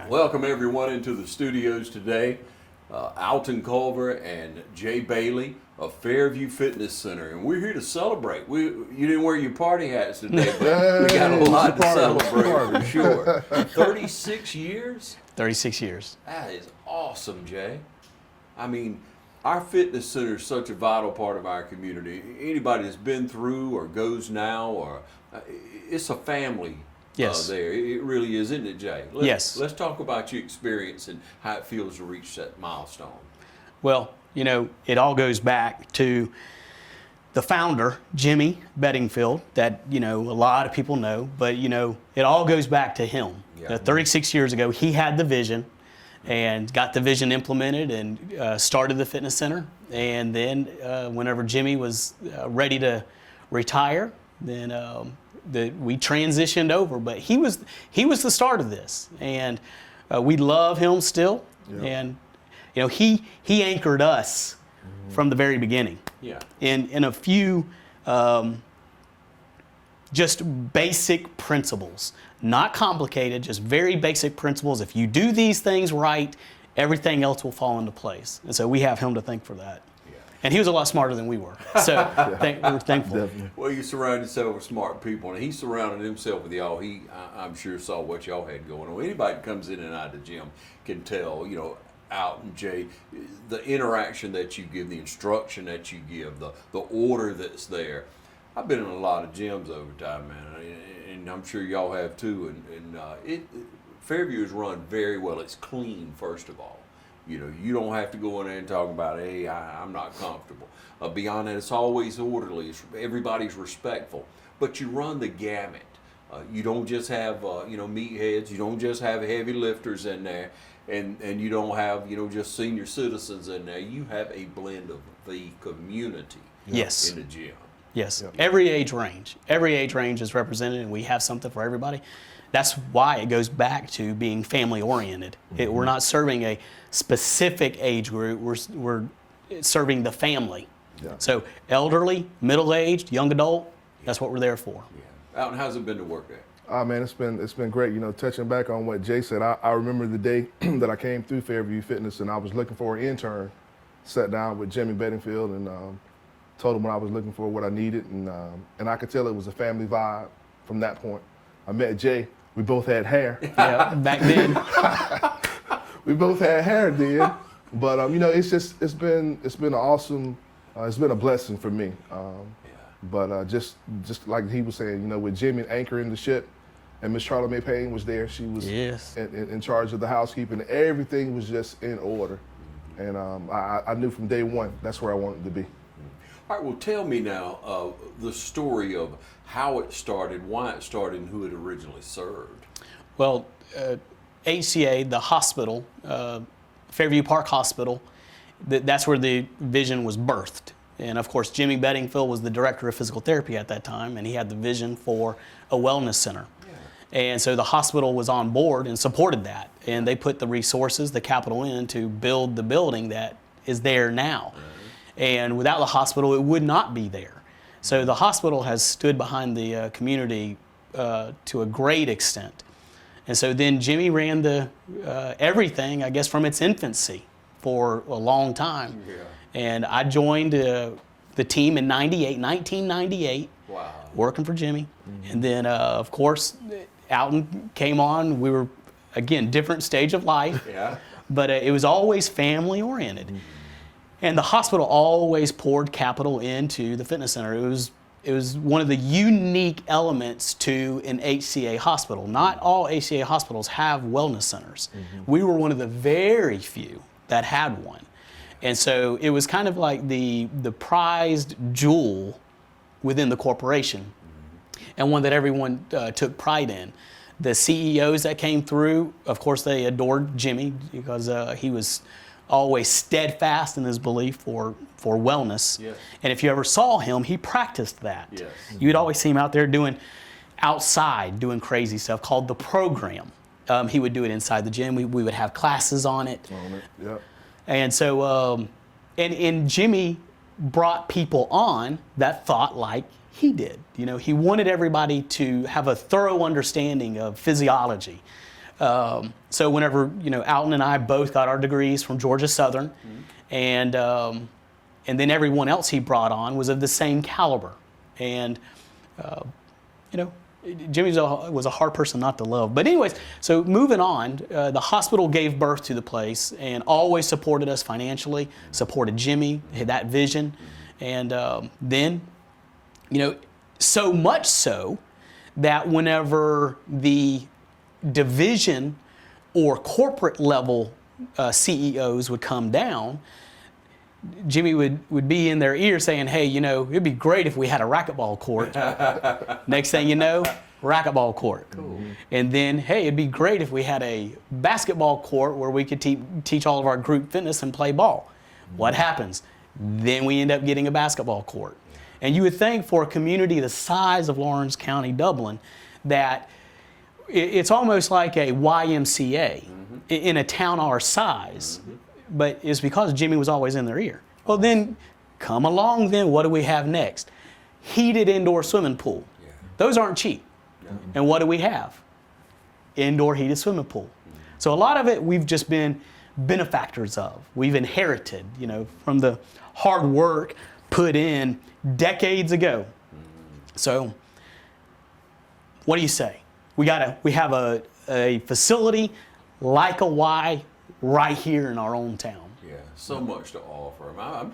Welcome everyone into the studios today. Alton, Culver, and Jay Bailey of Fairview Fitness Center, and we're here to celebrate. You didn't wear your party hats today, but we got a lot to celebrate for sure. 36 years? 36 years. That is awesome, Jay. I mean, our fitness center is such a vital part of our community. Anybody that's been through or goes now, or it's a family. Yes. There. It really is, isn't it, Jay? Yes. Let's talk about your experience and how it feels to reach that milestone. Well, it all goes back to the founder, Jimmy Bedingfield, that, a lot of people know, but, it all goes back to him. Yeah. 36 years ago, he had the vision and got the vision implemented and started the fitness center. And then whenever Jimmy was ready to retire, then we transitioned over, but he was the start of this, and we love him still. Yeah. And he anchored us from the very beginning. Yeah. In a few just basic principles, not complicated, just very basic principles. If you do these things right, everything else will fall into place. And so we have him to thank for that. And he was a lot smarter than we were, so we're thankful. Definitely. Well, you surrounded yourself with smart people, and he surrounded himself with y'all. I'm sure, saw what y'all had going on. Anybody that comes in and out of the gym can tell, Alton, Jay, the interaction that you give, the instruction that you give, the order that's there. I've been in a lot of gyms over time, man, and I'm sure y'all have too. And Fairview is run very well. It's clean, first of all. You don't have to go in there and talk about, hey, I'm not comfortable. Beyond that, it's always orderly. Everybody's respectful. But you run the gamut. You don't just have, meatheads. You don't just have heavy lifters in there. And you don't have, just senior citizens in there. You have a blend of the community Yes. in the gym. Yes. Yep. Every age range is represented, and we have something for everybody. That's why it goes back to being family oriented. We're not serving a specific age group. We're serving the family. Yeah. So elderly, middle-aged, young adult, that's what we're there for. Yeah. Alton, how's it been to work there? Man, it's been great. Touching back on what Jay said, I remember the day that I came through Fairview Fitness and I was looking for an intern. Sat down with Jimmy Bedingfield and told him what I was looking for, what I needed, and I could tell it was a family vibe from that point. I met Jay. We both had hair. Yeah, back then. We both had hair then, but it's been an awesome. It's been a blessing for me. But just like he was saying, with Jimmy anchoring the ship, and Miss Charlotte Payne was there. She was in charge of the housekeeping. Everything was just in order, and I knew from day one that's where I wanted to be. All right, well, tell me now the story of how it started, why it started, and who it originally served. Well, HCA, the hospital, Fairview Park Hospital, that's where the vision was birthed. And of course, Jimmy Bedingfield was the director of physical therapy at that time, and he had the vision for a wellness center. Yeah. And so the hospital was on board and supported that. And they put the resources, the capital in to build the building that is there now. And without the hospital, it would not be there. So the hospital has stood behind the community to a great extent. And so then Jimmy ran the everything, I guess, from its infancy for a long time. Yeah. And I joined the team in 1998, wow. Working for Jimmy. Mm-hmm. And then, of course, Alton came on. We were, again, different stage of life. Yeah. But it was always family oriented. Mm-hmm. And the hospital always poured capital into the fitness center. It was one of the unique elements to an HCA hospital. Not all HCA hospitals have wellness centers. Mm-hmm. We were one of the very few that had one. And so it was kind of like the prized jewel within the corporation, mm-hmm. and one that everyone took pride in. The CEOs that came through, of course, they adored Jimmy because he was always steadfast in his belief for wellness. Yes. And if you ever saw him, he practiced that. Yes. You'd always see him out there doing crazy stuff called the program. He would do it inside the gym. We would have classes on it. Yep. And so, and Jimmy brought people on that thought like he did. He wanted everybody to have a thorough understanding of physiology, So whenever, Alton and I both got our degrees from Georgia Southern, and then everyone else he brought on was of the same caliber. And, Jimmy was a hard person not to love. But anyways, so moving on, the hospital gave birth to the place and always supported us financially, supported Jimmy, that vision. And then, so much so that whenever the division or corporate level CEOs would come down, Jimmy would be in their ear saying, hey, it'd be great if we had a racquetball court. Next thing you know, racquetball court. Cool. And then, hey, it'd be great if we had a basketball court where we could teach all of our group fitness and play ball. What happens? Then we end up getting a basketball court. And you would think for a community the size of Lawrence County, Dublin, that it's almost like a YMCA in a town our size. But it's because Jimmy was always in their ear. Well, then come along then, what do we have next? Heated indoor swimming pool. Yeah. Those aren't cheap. No. And what do we have? Indoor heated swimming pool. So a lot of it we've just been benefactors of. We've inherited, from the hard work put in decades ago. So what do you say? We have a facility like a Y right here in our own town. Yeah, so much to offer. I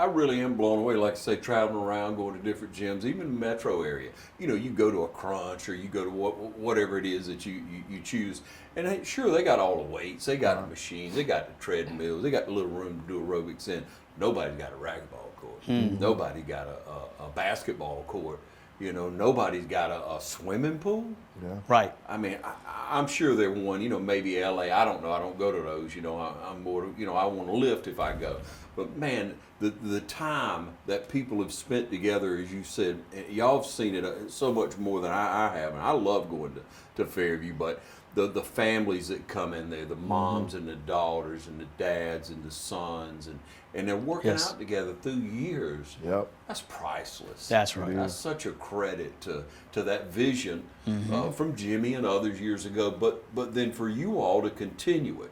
really am blown away. Like I say, traveling around, going to different gyms, even the metro area. You go to a Crunch or you go to whatever it is that you choose. And hey, sure, they got all the weights, they got the machines, they got the treadmills, they got the little room to do aerobics in. Nobody's got a racquetball court. Nobody got a basketball court. Nobody's got a swimming pool. Yeah. Right. I mean, I'm sure there one, maybe LA. I don't know. I don't go to those. I'm more, I want to lift if I go. But man, the time that people have spent together, as you said, y'all have seen it so much more than I have. And I love going to Fairview, but the families that come in there, the moms and the daughters and the dads and the sons, and they're working out together through years. Yep. That's priceless. That's right. That's such a credit to that vision from Jimmy and others years ago, but then for you all to continue it.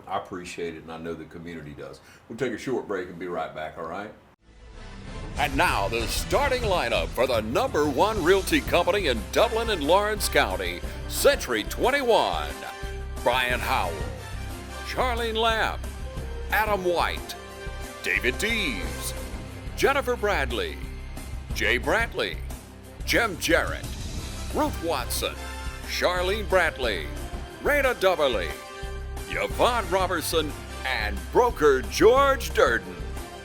I appreciate it, and I know the community does. We'll take a short break and be right back, all right? And now the starting lineup for the #1 realty company in Dublin and Lawrence County, Century 21. Brian Howell, Charlene Lamb, Adam White, David Deves, Jennifer Bradley, Jay Brantley, Jim Jarrett, Ruth Watson, Charlene Brantley, Raina Dubberly, Yvonne Robertson, and broker George Durden.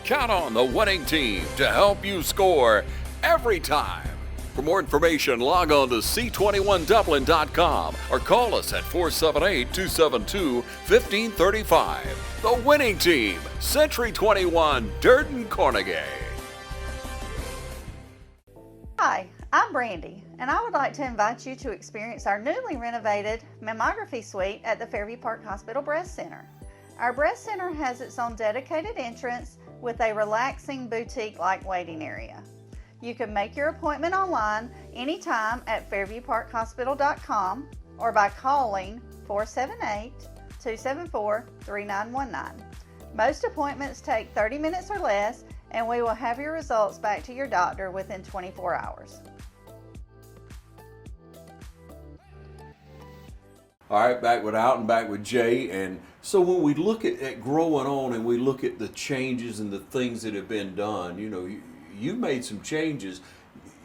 Count on the winning team to help you score every time. For more information, log on to c21dublin.com or call us at 478-272-1535. The winning team, Century 21, Durden Cornegay. Hi, I'm Brandy, and I would like to invite you to experience our newly renovated mammography suite at the Fairview Park Hospital Breast Center. Our breast center has its own dedicated entrance with a relaxing boutique-like waiting area. You can make your appointment online anytime at fairviewparkhospital.com or by calling 478-274-3919. Most appointments take 30 minutes or less, and we will have your results back to your doctor within 24 hours. All right, back with Alton, back with Jay. And so when we look at growing on and we look at the changes and the things that have been done, you made some changes.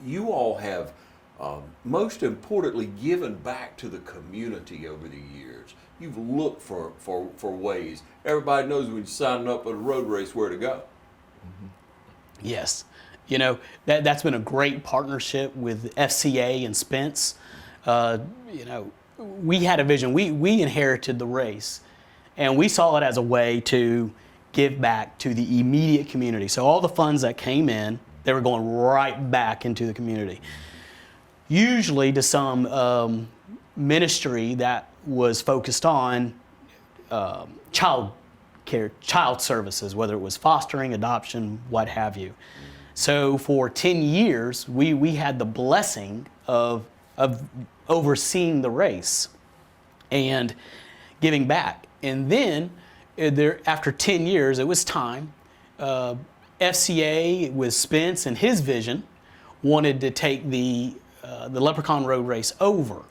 You all have, most importantly, given back to the community over the years. You've looked for ways. Everybody knows when you're signing up for a road race where to go. Yes. That's been a great partnership with FCA and Spence. We had a vision. We inherited the race, and we saw it as a way to give back to the immediate community. So all the funds that came in, they were going right back into the community. Usually to some ministry that was focused on child care, child services, whether it was fostering, adoption, what have you. So for 10 years, we had the blessing of overseeing the race. and giving back. And then after 10 years, it was time. FCA with Spence and his vision wanted to take the Leprechaun Road Race over.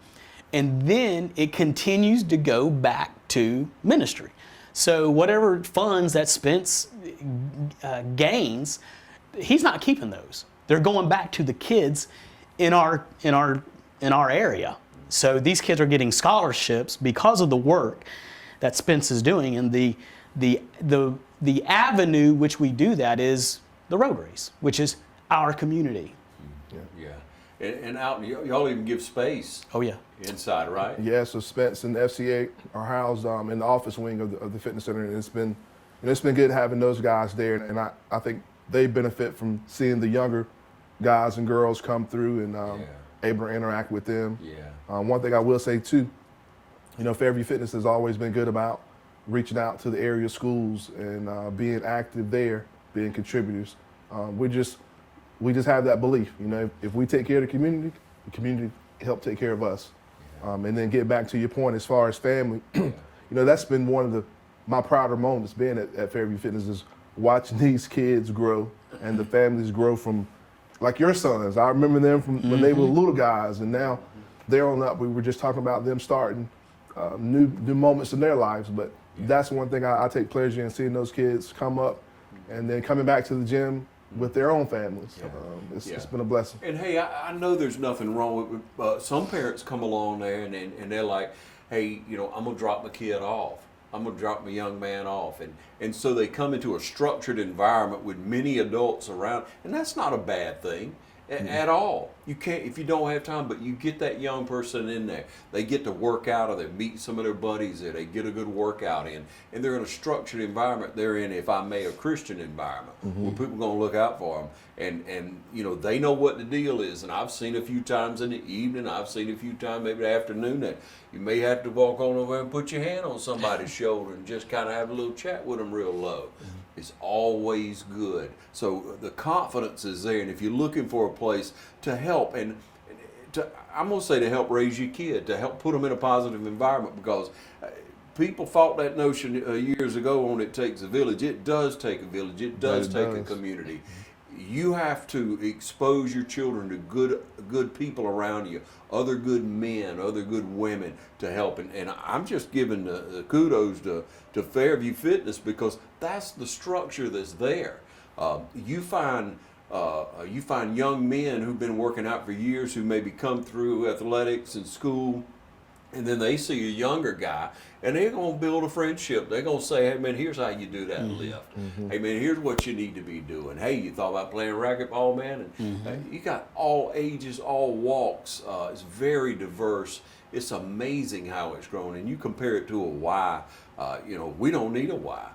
And then it continues to go back to ministry. So whatever funds that Spence gains, he's not keeping those. They're going back to the kids in our area. So these kids are getting scholarships because of the work that Spence is doing, and the avenue which we do that is the road race, which is our community. Yeah. And Alton, y'all even give space. Oh yeah. Inside, right? Yeah, so Spence and the FCA are housed in the office wing of the fitness center, and it's been good having those guys there, and I think they benefit from seeing the younger guys and girls come through and able to interact with them. Yeah. One thing I will say too, Fairview Fitness has always been good about reaching out to the area schools and being active there, being contributors. We just have that belief, if we take care of the community help take care of us. And then get back to your point as far as family, that's been one of my prouder moments being at Fairview Fitness, is watching these kids grow and the families grow from, like your sons. I remember them from when they were little guys, and now they're on up. We were just talking about them starting new moments in their lives, but that's one thing I take pleasure in, seeing those kids come up and then coming back to the gym with their own families. It's been a blessing. And hey, I know there's nothing wrong with some parents come along there and they're like, hey, I'm gonna drop my kid off. I'm gonna drop my young man off. And so they come into a structured environment with many adults around, and that's not a bad thing at all. You can't, if you don't have time, but you get that young person in there. They get to work out, or they meet some of their buddies there. They get a good workout in, and they're in a structured environment. They're in, if I may, a Christian environment where people are gonna look out for them, and they know what the deal is. And I've seen a few times in the evening. I've seen a few times maybe the afternoon that you may have to walk on over and put your hand on somebody's shoulder and just kind of have a little chat with them real low. It's always good. So the confidence is there, and if you're looking for a place to help, I'm going to say to help raise your kid, to help put them in a positive environment, because people fought that notion years ago on it takes a village. It does take a village. It does take a community. You have to expose your children to good people around you, other good men, other good women to help. And I'm just giving the kudos to Fairview Fitness, because that's the structure that's there. You find young men who've been working out for years, who maybe come through athletics and school, and then they see a younger guy, and they're going to build a friendship. They're going to say, hey, man, here's how you do that lift. Hey, man, here's what you need to be doing. Hey, you thought about playing racquetball, man? And you got all ages, all walks. It's very diverse. It's amazing how it's grown. And you compare it to a Y, we don't need a Y.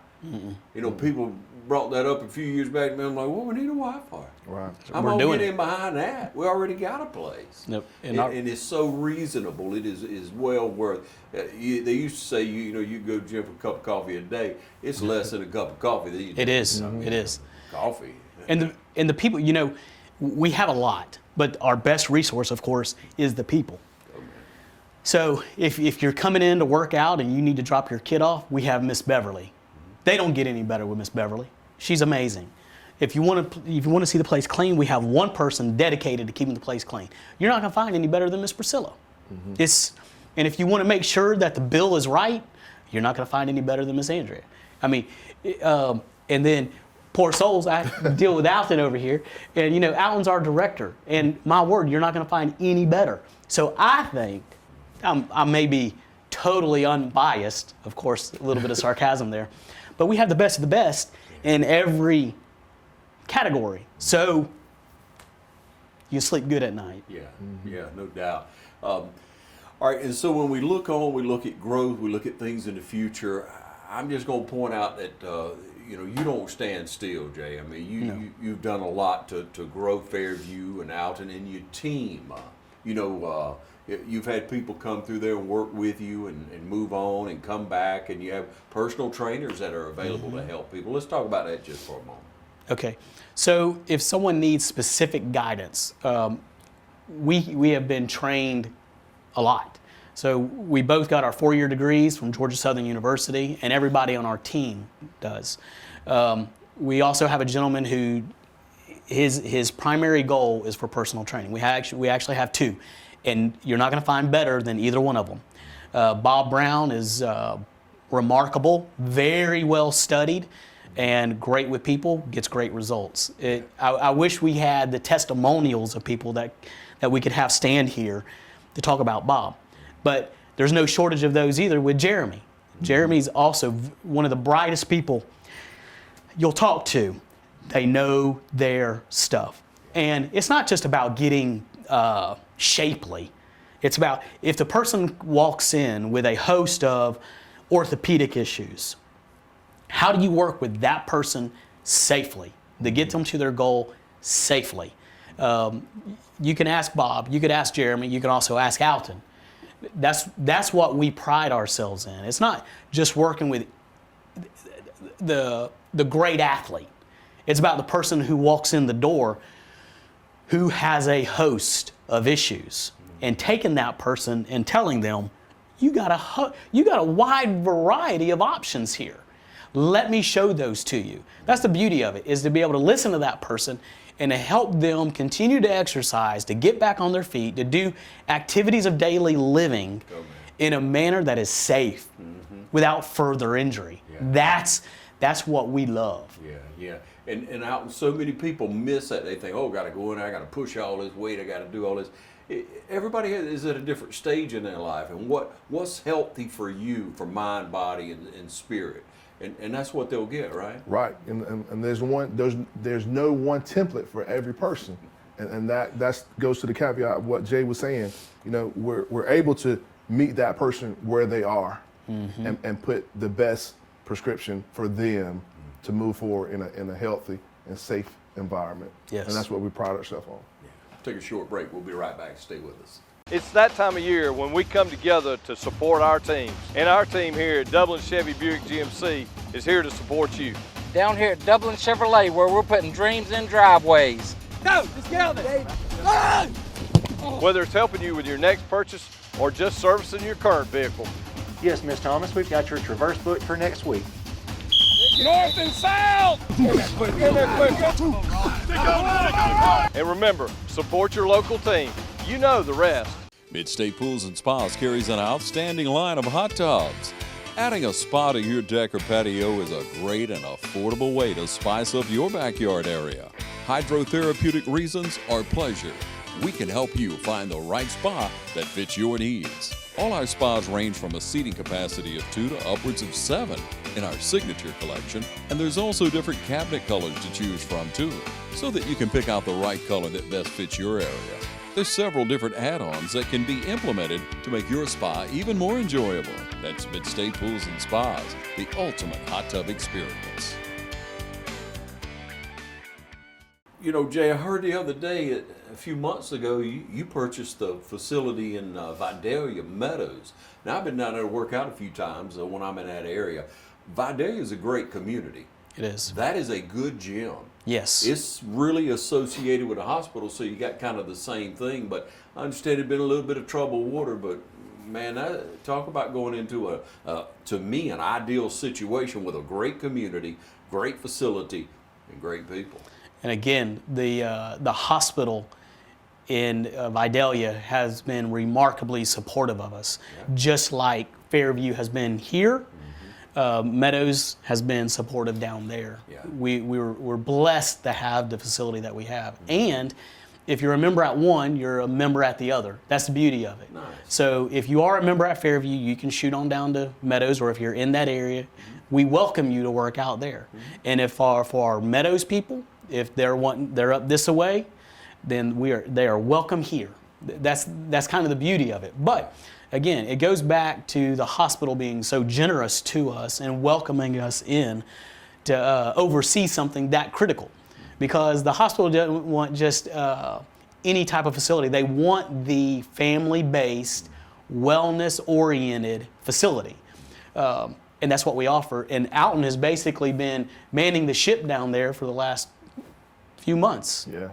People brought that up a few years back, and I'm like, what we need a Y for? Right. I'm going to get in behind that. We already got a place. Yep. And it's so reasonable. It is well worth. They used to say, you go to gym for a cup of coffee a day. It's less than a cup of coffee these days. It is. It is. Coffee. And the people, we have a lot, but our best resource, of course, is the people. So if you're coming in to work out and you need to drop your kid off, we have Miss Beverly. They don't get any better with Miss Beverly. She's amazing. If you want to see the place clean, we have one person dedicated to keeping the place clean. You're not going to find any better than Miss Priscilla. And if you want to make sure that the bill is right, you're not going to find any better than Miss Andrea. I mean, and then poor souls, I deal with Alton over here, and Alton's our director. And my word, you're not going to find any better. So I think I may be totally unbiased, of course, a little bit of sarcasm there, but we have the best of the best in every category. So you sleep good at night. Yeah, no doubt. All right, and so when we look at growth, we look at things in the future. I'm just going to point out that you don't stand still, Jay. I mean, you've done a lot to grow Fairview and Alton and your team. You've had people come through there and work with you and move on and come back, and you have personal trainers that are available to help people. Let's talk about that just for a moment. Okay, so if someone needs specific guidance, we have been trained a lot. So we both got our 4-year degrees from Georgia Southern University, and everybody on our team does. We also have a gentleman who his primary goal is for personal training. We actually have 2, and you're not going to find better than either one of them. Bob Brown is remarkable, very well studied, and great with people, gets great results. I wish we had the testimonials of people that we could have stand here to talk about Bob. But there's no shortage of those either with Jeremy. Jeremy's also one of the brightest people you'll talk to. They know their stuff. And it's not just about getting shapely. It's about if the person walks in with a host of orthopedic issues, how do you work with that person safely to get them to their goal safely? You can ask Bob, you could ask Jeremy, you can also ask Alton. That's what we pride ourselves in. It's not just working with the great athlete. It's about the person who walks in the door who has a host of issues, and taking that person and telling them, you got a wide variety of options here. Let me show those to you. That's the beauty of it, is to be able to listen to that person and to help them continue to exercise, to get back on their feet, to do activities of daily living in a manner that is safe without further injury. That's what we love. Yeah. And out, so many people miss that. They think, oh, got to go in there, I got to push all this weight, I got to do all this. Everybody is at a different stage in their life, and what's healthy for you, for mind, body, and spirit, and that's what they'll get, right? Right, and there's no one template for every person, and that goes to the caveat of what Jay was saying. You know, we're able to meet that person where they are, and put the best prescription for them to move forward in a healthy and safe environment. Yes. And that's what we pride ourselves on. Take a short break. We'll be right back. Stay with us. It's that time of year when we come together to support our teams. And our team here at Dublin Chevy Buick GMC is here to support you. Down here at Dublin Chevrolet, where we're putting dreams in driveways. Go! Let's get on there! Whether it's helping you with your next purchase or just servicing your current vehicle. Yes, Miss Thomas, we've got your Traverse booked for next week. North and south! And remember, support your local team. You know the rest. MidState Pools and Spas carries an outstanding line of hot tubs. Adding a spa to your deck or patio is a great and affordable way to spice up your backyard area. Hydrotherapeutic reasons or pleasure, we can help you find the right spa that fits your needs. All our spas range from a seating capacity of 2 to upwards of 7 in our signature collection, and there's also different cabinet colors to choose from too, so that you can pick out the right color that best fits your area. There's several different add-ons that can be implemented to make your spa even more enjoyable. That's MidState Pools and Spas, the ultimate hot tub experience. You know, Jay, I heard the other day, a few months ago, you purchased the facility in Vidalia Meadows. Now, I've been down there to work out a few times when I'm in that area. Vidalia is a great community. It is. That is a good gym. Yes. It's really associated with a hospital, so you got kind of the same thing. But I understand it's been a little bit of troubled water, but man, talk about going into to me, an ideal situation with a great community, great facility, and great people. And again, the hospital in Vidalia has been remarkably supportive of us, just like Fairview has been here. Meadows has been supportive down there. Yeah. We're blessed to have the facility that we have. And if you're a member at one, you're a member at the other. That's the beauty of it. Nice. So if you are a member at Fairview, you can shoot on down to Meadows, or if you're in that area, we welcome you to work out there. And if for our Meadows people, if they're up this way, then they are welcome here. That's kind of the beauty of it. But again, it goes back to the hospital being so generous to us and welcoming us in to oversee something that critical. Because the hospital doesn't want just any type of facility. They want the family-based, wellness-oriented facility. And that's what we offer. And Alton has basically been manning the ship down there for the last few months. Yeah.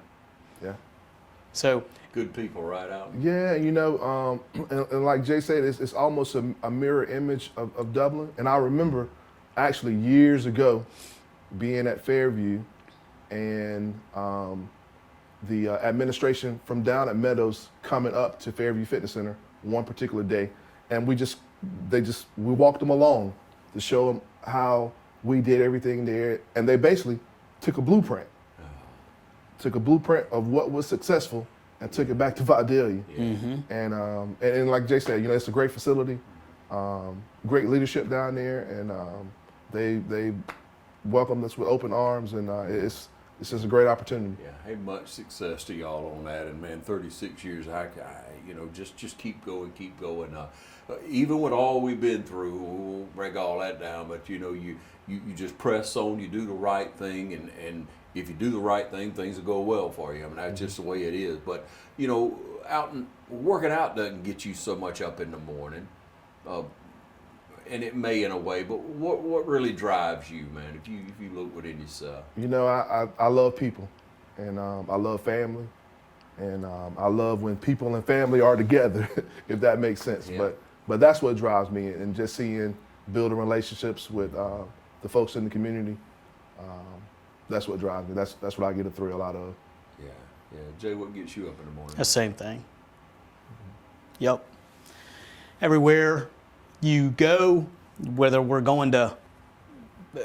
So Good people, right, Alton? Yeah, you know, and like Jay said, it's almost a mirror image of Dublin. And I remember actually years ago being at Fairview and the administration from down at Meadows coming up to Fairview Fitness Center one particular day. And we walked them along to show them how we did everything there. And they basically took a blueprint of what was successful and took it back to Vidalia. And like Jay said, you know, it's a great facility, great leadership down there, and they welcomed us with open arms, and it's just a great opportunity. Yeah, hey, much success to y'all on that, and man, 36 years, you know, just keep going. Even with all we've been through, we won't break all that down, but you know, you just press on, you do the right thing, and if you do the right thing, things will go well for you. I mean, that's just the way it is. But, you know, working out doesn't get you so much up in the morning, and it may in a way, but what really drives you, man, if you look within yourself? You know, I love people, and I love family, and I love when people and family are together, if that makes sense. Yeah. But that's what drives me, and just building relationships with the folks in the community. That's what drives me. That's what I get a thrill out of. Yeah. Jay, what gets you up in the morning? The same thing. Yep. Everywhere you go, whether we're going to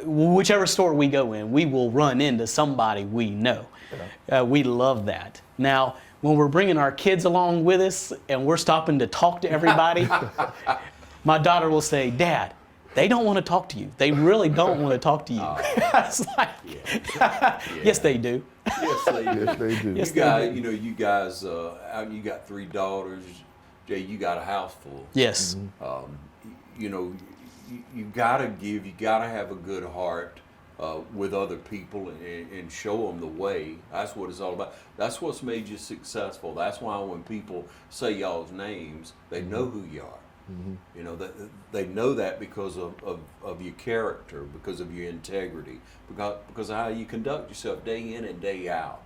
whichever store we go in, we will run into somebody we know. We love that. Now, when we're bringing our kids along with us and we're stopping to talk to everybody, my daughter will say, "Dad, they don't want to talk to you. They really don't want to talk to you." It's like, yes, they do. Yes, they do. Yes, they do. Yes, You guys, you got 3 daughters. Jay, you got a house full. Yes. You know, you gotta give. You gotta have a good heart with other people and show them the way. That's what it's all about. That's what's made you successful. That's why when people say y'all's names, they know who you are. You know, they know that because of your character, because of your integrity, because of how you conduct yourself day in and day out.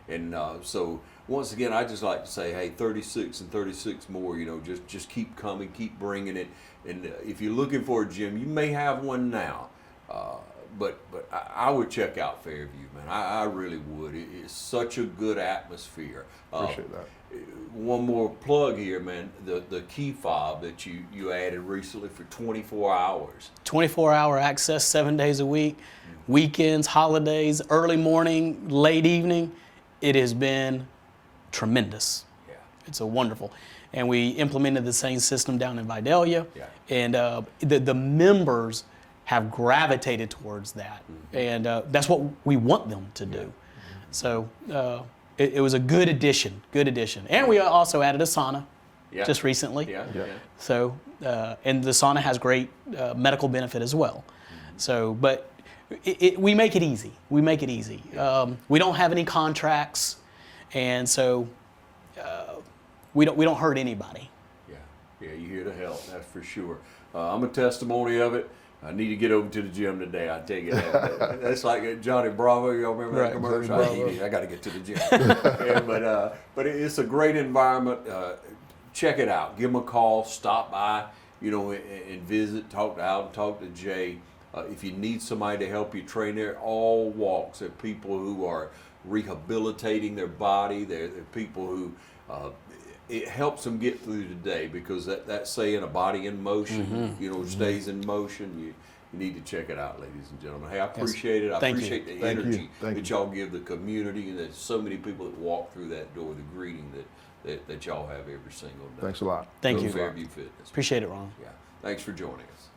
And so once again, I just like to say, hey, 36 and 36 more, you know, just keep coming, keep bringing it. And if you're looking for a gym, you may have one now, but I would check out Fairview, man. I really would. It's such a good atmosphere. Appreciate that. One more plug here, man. The key fob that you added recently for 24 hours. 24-hour access, 7 days a week, weekends, holidays, early morning, late evening. It has been tremendous. Yeah. It's a wonderful. And we implemented the same system down in Vidalia. Yeah. And the members have gravitated towards that. And that's what we want them to do. So it was a good addition, And we also added a sauna just recently. Yeah. So, and the sauna has great medical benefit as well. So, but we make it easy. We don't have any contracts, and so we don't hurt anybody. Yeah, you're here to help, that's for sure. I'm a testimony of it. I need to get over to the gym today, I tell you that. That's like Johnny Bravo, y'all remember that commercial? I got to get to the gym. But it's a great environment. Check it out. Give them a call, stop by, you know, and visit, talk to Alton, talk to Jay. If you need somebody to help you train there, all walks. There are people who are rehabilitating their body. There are people who it helps them get through the day, because that saying, a body in motion, you know, stays in motion. You need to check it out, ladies and gentlemen. Hey, I appreciate it. I appreciate the energy that y'all give the community, and there's so many people that walk through that door, the greeting that y'all have every single day. Thanks a lot. Thank you. Fairview Fitness. Appreciate it, Ron. Yeah. Thanks for joining us.